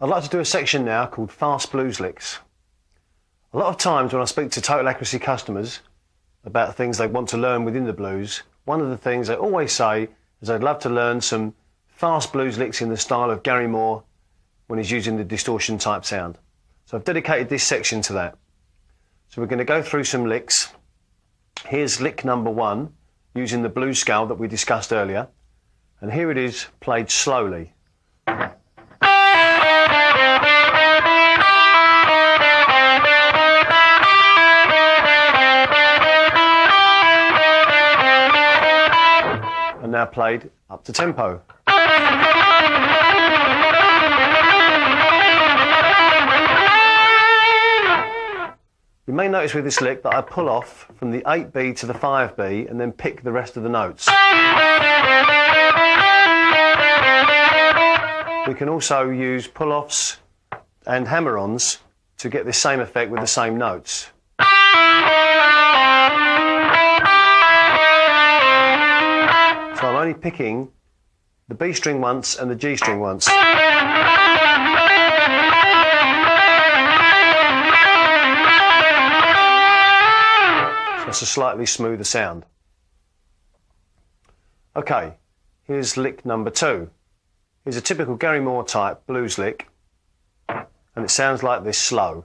I'd like to do a section now called Fast Blues Licks. A lot of times when I speak to Total Accuracy customers about things they want to learn within the blues, one of the things they always say is they'd love to learn some fast blues licks in the style of Gary Moore when he's using the distortion type sound. So I've dedicated this section to that. So we're going to go through some licks. Here's lick number 1 using the blues scale that we discussed earlier. And here it is played slowly. And now played up to tempo. You may notice with this lick that I pull off from the 8B to the 5B and then pick the rest of the notes. We can also use pull-offs and hammer-ons to get this same effect with the same notes. So I'm only picking the B string once and the G string once. That's a slightly smoother sound. Okay, here's lick number 2. Here's a typical Gary Moore type blues lick, and it sounds like this slow.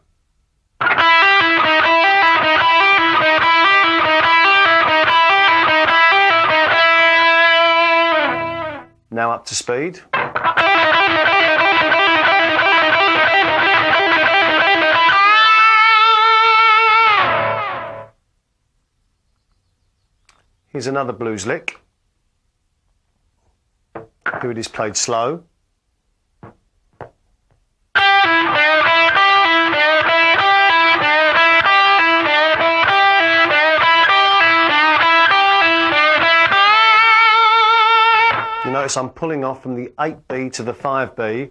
Now up to speed. Here's another blues lick. Here it is played slow. You notice I'm pulling off from the 8B to the 5B,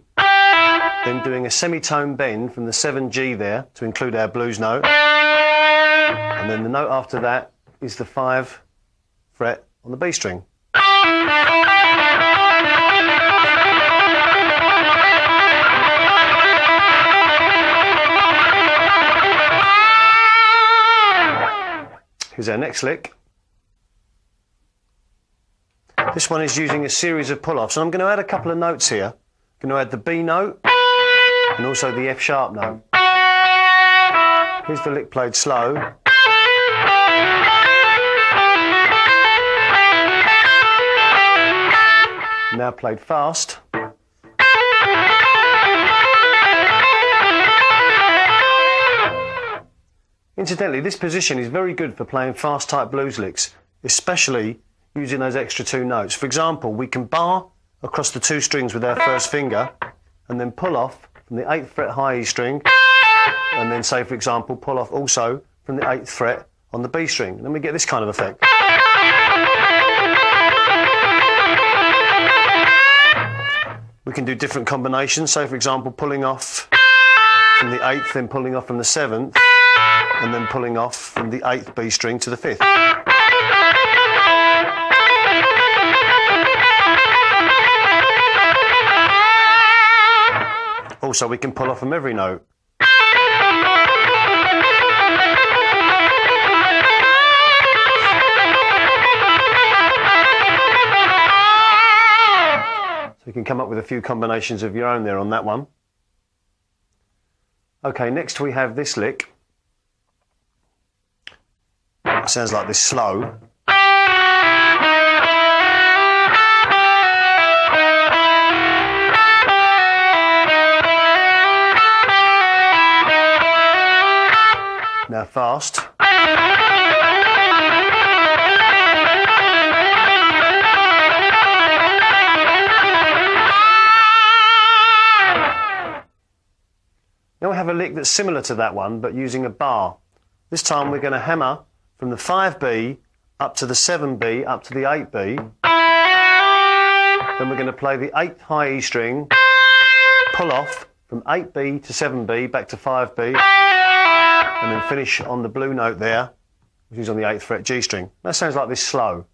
then doing a semitone bend from the 7G there to include our blues note, and then the note after that is the 5 fret on the B string. Here's our next lick. This one is using a series of pull-offs, and I'm going to add a couple of notes here. I'm going to add the B note and also the F sharp note. Here's the lick played slow. Now played fast. Incidentally, this position is very good for playing fast type blues licks, especially using those extra 2 notes. For example, we can bar across the 2 strings with our first finger and then pull off from the 8th fret high E string, and then say, for example, pull off also from the 8th fret on the B string. And then we get this kind of effect. We can do different combinations, so for example pulling off from the 8th, then pulling off from the 7th, and then pulling off from the 8th B string to the 5th. Also we can pull off from every note. You can come up with a few combinations of your own there on that one. Okay, next we have this lick. It sounds like this slow. Now fast. Now we have a lick that's similar to that one, but using a bar. This time we're going to hammer from the 5B up to the 7B, up to the 8B. Then we're going to play the 8th high E string, pull off from 8B to 7B, back to 5B, and then finish on the blue note there, which is on the 8th fret G string. That sounds like this slow.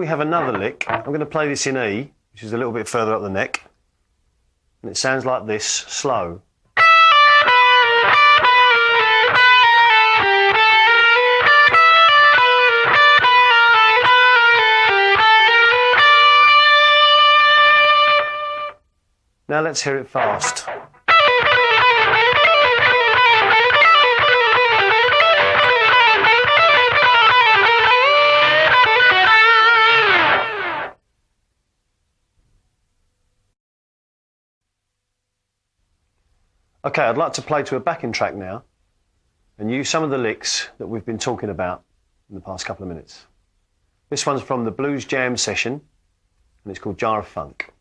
we have another lick. I'm going to play this in E, which is a little bit further up the neck. And it sounds like this, slow. Now let's hear it fast. Okay, I'd like to play to a backing track now and use some of the licks that we've been talking about in the past couple of minutes. This one's from the Blues Jam session and it's called Jar of Funk.